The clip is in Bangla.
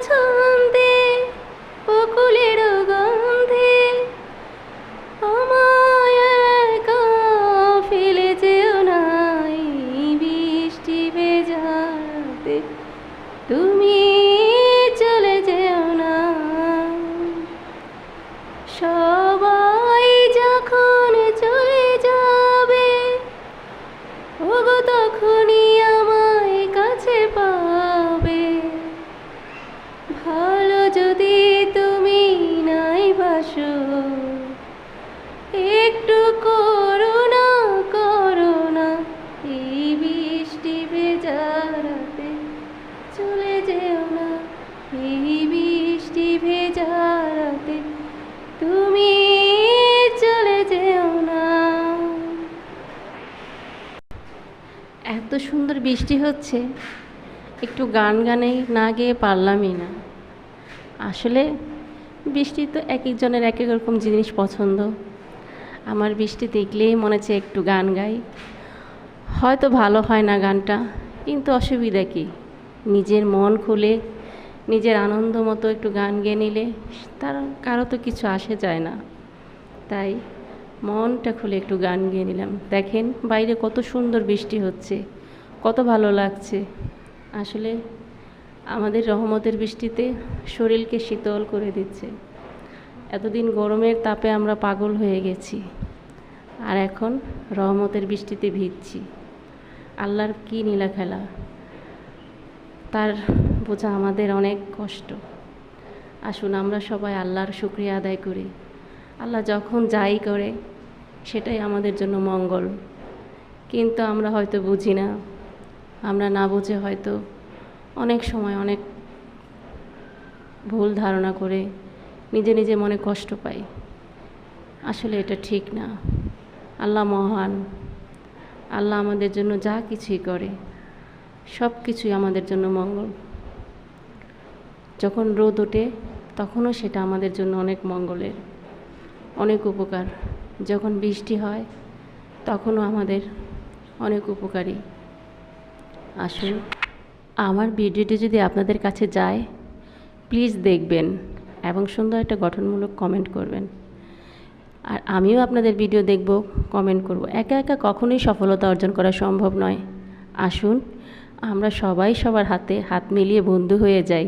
ছন্দে বকুলের গন্ধে আমায় একা ফেলে যেও না এই বৃষ্টি ভেজাতে, তুমি চলে যেও না। সবাই যখন চলে যাবে ওগো তখনই আমায় কাছে পাবে। ভালো যদি তুমি নাই বাসো, একটু করুণা করুণা এই বৃষ্টি ভেজা রাতে, চলে যেও না এই বৃষ্টি ভেজা রাতে, তুমি চলে যেও না। এত সুন্দর বৃষ্টি হচ্ছে, একটু গান গানে না গেয়ে পারলামই না। আসলে বৃষ্টি তো এক একজনের এক এক রকম জিনিস পছন্দ। আমার বৃষ্টি দেখলেই মনে হচ্ছে একটু গান গাই। হয়তো ভালো হয় না গানটা, কিন্তু অসুবিধা কী, নিজের মন খুলে নিজের আনন্দ মতো একটু গান গেয়ে নিলে তার কারো তো কিছু আসে যায় না। তাই মনটা খুলে একটু গান গেয়ে নিলাম। দেখেন বাইরে কত সুন্দর বৃষ্টি হচ্ছে, কত ভালো লাগছে। আসলে আমাদের রহমতের বৃষ্টিতে শরীরকে শীতল করে দিচ্ছে। এতদিন গরমের তাপে আমরা পাগল হয়ে গেছি, আর এখন রহমতের বৃষ্টিতে ভিজছি। আল্লাহর কী নীলা খেলা, তার বোঝা আমাদের অনেক কষ্ট। আসুন আমরা সবাই আল্লাহর শুকরিয়া আদায় করি। আল্লাহ যখন যাই করে সেটাই আমাদের জন্য মঙ্গল, কিন্তু আমরা হয়তো বুঝি না। আমরা না বুঝে হয়তো অনেক সময় অনেক ভুল ধারণা করে নিজে নিজে মনে কষ্ট পাই। আসলে এটা ঠিক না। আল্লাহ মহান, আল্লাহ আমাদের জন্য যা কিছুই করে সব কিছুই আমাদের জন্য মঙ্গল। যখন রোদ ওঠে তখনও সেটা আমাদের জন্য অনেক মঙ্গলের, অনেক উপকার। যখন বৃষ্টি হয় তখনও আমাদের অনেক উপকারী। আসুন আমার ভিডিওটি যদি আপনাদের কাছে যায় প্লিজ দেখবেন এবং সুন্দর একটা গঠনমূলক কমেন্ট করবেন। আর আমিও আপনাদের ভিডিও দেখব, কমেন্ট করব। একা একা কখনোই সফলতা অর্জন করা সম্ভব নয়। আসুন আমরা সবাই সবার হাতে হাত মিলিয়ে বন্ধু হয়ে যাই।